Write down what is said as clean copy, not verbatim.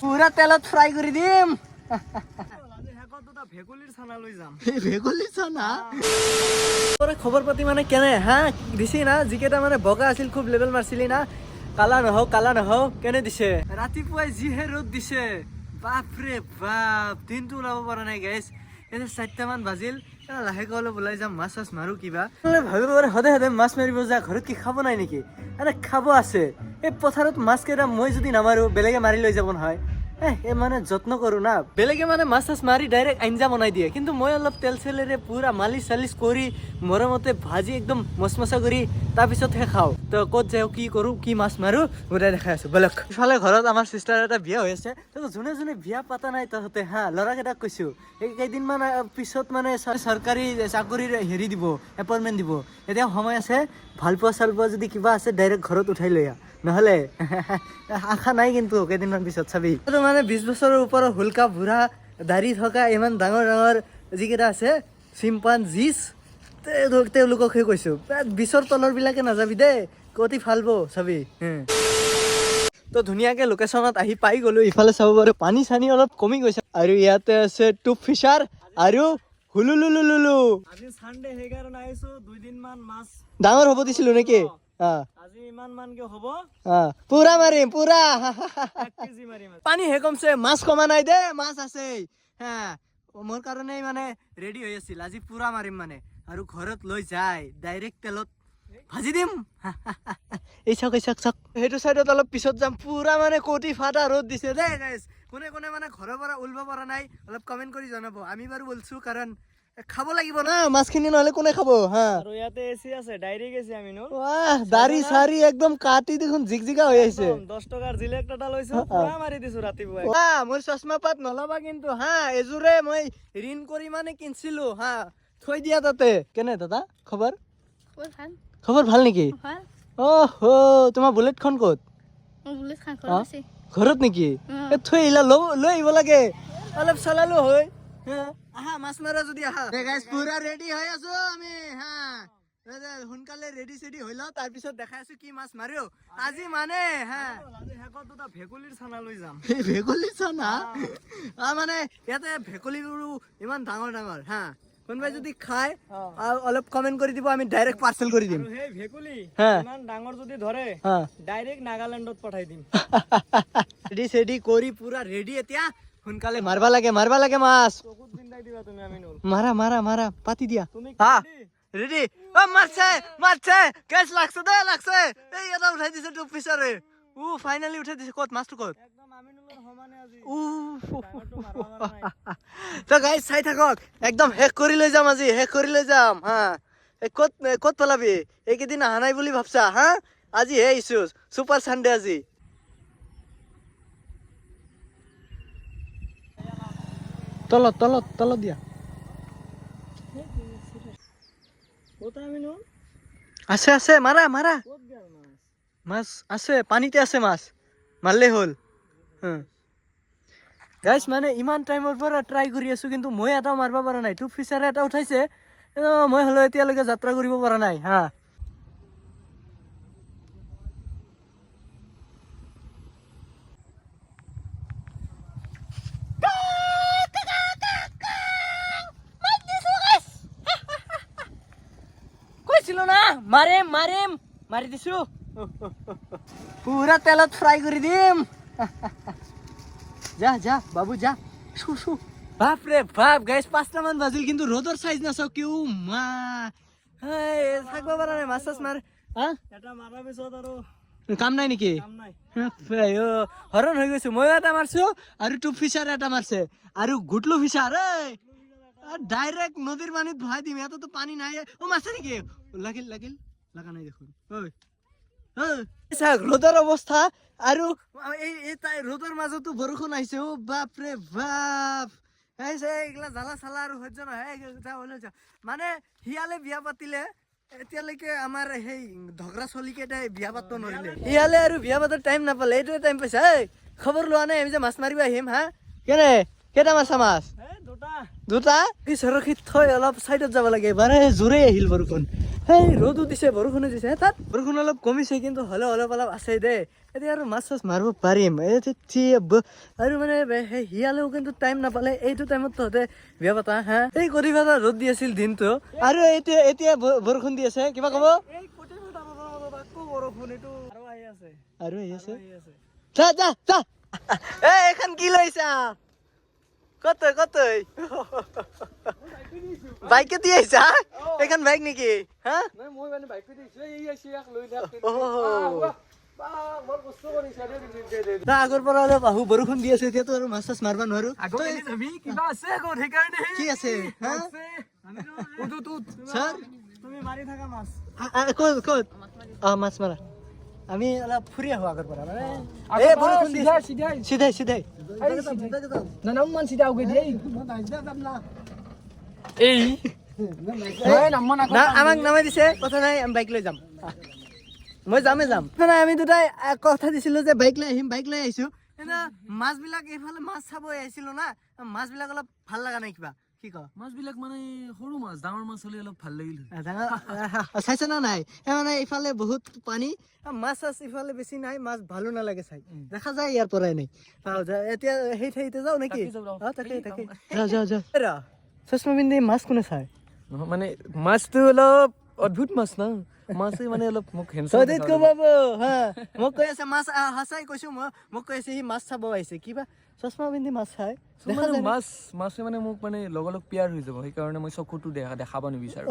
পুৰা তেলত ফ্ৰাই কৰি দিম খবৰ পাতি মানে কেনে হা দিছি না যিকেইটা মানে বগা আছিল খুব লেভেল মাৰছিলি না কালা নহওক কেনে দিছে ৰাতিপুৱাই যিহে ৰ'দ দিছে বাপৰে বাপ দিনটো ওলাব পৰা নাই গাইছ এনে 4টা মান বাজিল লাহেকৈ অলপ ওলাই যাম মাছ মাৰো কিবা ভাবিব পাৰে সদায় মাছ মাৰিব যা ঘৰত কি খাব নাই নেকি আৰে খাব আছে এই পথাৰত মাছ কেইটা মই যদি নামাৰো বেলেগে মাৰি লৈ যাব নহয় মানে যত্ন কৰো না বেলেগে মানে মাছ মাৰি ডাইৰেক্ট আঞ্জা বনাই দিয়ে কিন্তু মই অলপ তেল চেলেৰে পুৰা মালিচ চালিচ কৰি মৰমতে ভাজি একদম মচমচা কৰি তাৰপিছতহে খাওঁ তো ক'ত যাওঁ কি কৰো কি মাছ মাৰো গোটাই দেখাই আছো বেলেগ ইফালে ঘৰত আমাৰ চিষ্টাৰ এটা বিয়া হৈ আছে তো যোনে বিয়া পাতা নাই তহঁতে হা ল'ৰাকেইটাক কৈছো এই কেইদিনমান পিছত মানে চৰকাৰী চাকৰিৰ হেৰি দিব এপইণ্টমেণ্ট দিব এতিয়া সময় আছে ভালপোৱা চালপোৱা যদি কিবা আছে ডাইৰেক্ট ঘৰত উঠাই লৈ আহ নহলে আশা নাই কিন্তু কেইদিনমান পিছত চাবি মানে 20 বছৰৰ ওপৰৰ হুলকা বুঢ়া দাড়ি থকা ইমান ডাঙৰ যিকেইটা আছে চিম্পাঞ্জিছ তেওঁলোককহে কৈছো 20ৰ তলৰ বিলাকে নাযাবি দেই অতি ভাল বো চাবি তো ধুনীয়াকে লোকেশ্যনত আহি পাই গলো ইফালে চাব পাৰো পানী চানী অলপ কমি গৈছে আৰু ইয়াতে আছে টুপ ফিচাৰ আৰু হুলুলুলুলু আজি সানডে সেইকাৰণে আহিছো 2 দিন মান মাছ ডাঙৰ হ'ব দিছিলো নেকি আজি ইমান মান কি হ'ব পুৰা মাৰিম পুৰা 1 কেজি মাৰিম পানী হে কমছে মাছ কমা নাই দে মাছ আছে মোৰ কাৰণে মানে ৰেডি হৈ আছিল আজি পুৰা মাৰিম মানে আৰু ঘৰত লৈ যায় ডাইৰেক্ট তেলত ভাজি দিম এই চাওক সেইটো সাইডত অলপ পিছত যাম পুৰা মানে কোটি ফাটা ৰ'দ দিছে দে গাইস কোনে মানে ঘৰৰ পৰা উলব পৰা নাই অলপ কমেন্ট কৰি জনাব আমি বাৰু বলছো কাৰণ খাব লাগিব না মাছখিনি নহলে কোনে খাব আৰু ইয়াতে এসি আছে ডাইৰেক্ট এসি আমি নো বাহ দাড়ি সাৰি একদম কাটি দেখুন জিগজিগা হৈ আছে 10 টকাৰ জিলেক এটা লৈছো পুৰা মাৰি দিছো ৰাতিপুৱা মোৰ চশমা পাত নলবা কিন্তু এজুৰে মই ঋণ কৰি মানে কিনছিলো থৈ দিয়া তাতে কেনে দাদা খবৰ ভাল নেকি ওহো তোমাৰ বুলেটখন ক'ত ঘৰত নেকি থৈ আহিলা লৈ আহিব লাগে অলপ চলালো হয় মাছ মাৰা যদি পুৰা ৰেডি হৈ আছো আমি সোনকালে ৰেডি চেডি হৈ লওঁ তাৰপিছত দেখাই আছো কি মাছ মাৰো আজি মানে ভেকুলীৰ চানা লৈ যাম ভেকুলীৰ চানা মানে ইয়াতে ভেকুলীবোৰো ইমান ডাঙৰ কোনোবাই যদি খায় অলপ কমেন্ট কৰি দিব আমি ডাইৰেক্ট পাৰ্সেল কৰি দিম সেই ভেকুলী ইমান ডাঙৰ যদি ধৰে ডাইৰেক্ট নাগালেণ্ডত পঠাই দিম ৰেডি চেডি কৰি পুৰা ৰেডি এতিয়া সোনকালে মাৰবা লাগে মাছ চকুত বিন্দাই দিবা তুমি আমিনুল মাৰা পাতি দিয়া তুমি ৰেডি মাৰছে কেছ লাগছে এই এটা উঠাই দিছে টু পিছৰে ফাইনালি উঠাই দিছে ক'ত মাছটো ক'ত একদম আমিনুলৰ সমানে আজি তো গাইস চাই থাকক একদম হেক কৰি লৈ যাম ক'ত পেলাবি এইকেইদিন অহা নাই বুলি ভাবছা আজি হে আহিছো সুপাৰ সানডে আজি তলত দিয়া আছে মাৰা মাছ আছে পানীতে আছে মাছ মাৰলে হল গাইস মানে ইমান টাইমৰ পৰা ট্ৰাই কৰি আছো কিন্তু মই এটাও মাৰবা পৰা নাই টুপ ফিচাৰে এটা উঠাইছে মই হলো এতিয়ালৈকে যাত্ৰা কৰিব পৰা নাই কৈছিলো না মাৰিম মাৰি দিছো পুৰা তেলত ফ্ৰাই কৰি দিম যা বাবু যা শু বাপরে বাপ গাইস 5টা মান বাজিল কিন্তু রোদর সাইজ না চাও কিউ মা থাকবা পারা নাই মাছ মার এটা মারা পিছত আৰু কাম নাই নেকি হৰণ হৈ গৈছো মই এটা মাৰছো আৰু টুপ ফিচাৰ এটা মাৰছে আৰু গুটলু ফিচাৰ ডাইৰেক্ট নদীৰ পানীত ভৰাই দিম এত তো পানী নাই মাছে নেকি লাগিল লাগা নাই দেখোন ৰ'দৰ অৱস্থা আৰু এই ৰ'দৰ মাজতো বৰষুণ আহিছে বাপৰে বাপ এইগিলা জ্বালা চালা আৰু সহ্য নহয় মানে শিয়ালে বিয়া পাতিলে এতিয়ালৈকে আমাৰ সেই ধগৰা চলিকেইটাই বিয়া পাতিব নোৱাৰিলে শিয়ালে আৰু বিয়া পাতাৰ টাইম নাপালে এইটোৱে টাইম পাইছা খবৰ লোৱা নাই আমি যে মাছ মাৰিব আহিম কেইটা মাছা মাছ দুটা পিছৰখিত থৈ অলপ চাইডত যাব লাগে এবাৰে জোৰে আহিল বৰষুণ সেই ৰ'দো দিছে বৰষুণো দিছে তাত বৰষুণ অলপ কমিছে কিন্তু হ'লেও অলপ অলপ আছে দেই এতিয়া আৰু মাছ চাছ মাৰিব পাৰিম আৰু মানে সেই শিয়ালেও কিন্তু টাইম নাপালে এইটো টাইমত তহঁতে বিয়া পাতা হা এই কটিবা ৰ'দ দি আছিল দিনটো আৰু এতিয়া এতিয়া বৰষুণ দি আছে কিবা ক'ব আৰু আহি আছে যা যা যা এখন কি লৈছা কত বাইকে দি আহিছা এখন বাইক নেকি হা আগৰ পৰা অলপ আহো বৰষুণ দি আছে এতিয়াতো আৰু মাছ চাছ মাৰিব নোৱাৰো কি আছে ক'ত মাছ মাৰা আমি অলপ ফুৰি আহো আগৰ পৰা মানে বৰষুণ দি চিধাই চিধাই আমাক নামাই দিছে কথা নাই আমি বাইক লৈ যাম মই যাম নাই আমি দুটাই কথা দিছিলো যে বাইক লৈ আহিম বাইক লৈ আহিছো মাছ বিলাক এইফালে মাছ চাব আহিছিলো না মাছ বিলাক অলপ ভাল লগা নাই কিবা কি ক মাছ বিলাক মানে সৰু মাছ ডাঙৰ মাছ হলে অলপ ভাল লাগিল চাইছে না নাই মানে ইফালে বহুত পানী মাছ চাছ ইফালে বেছি নাই মাছ ভালো নালাগে চাই দেখা যায় ইয়াৰ পৰাই নাই এতিয়া সেই ঠাইতে যাও নেকি তাকে যাও চশমা পিন্ধি মাছ কোনে চাই মানে মাছটো অলপ অদ্ভুত মাছ না মাছে মানে অলপ মোক মোক কৈ আছে মাছ সঁচাই কৈছো মোক কৈ আছে সি মাছ চাব আহিছে কিবা চশমা পিন্ধি মাছ চাই মাছে মানে মোক মানে লগৰ লগ পিয়াৰ হৈ যাব সেইকাৰণে মই চকুটো দেখাব নিবিচাৰো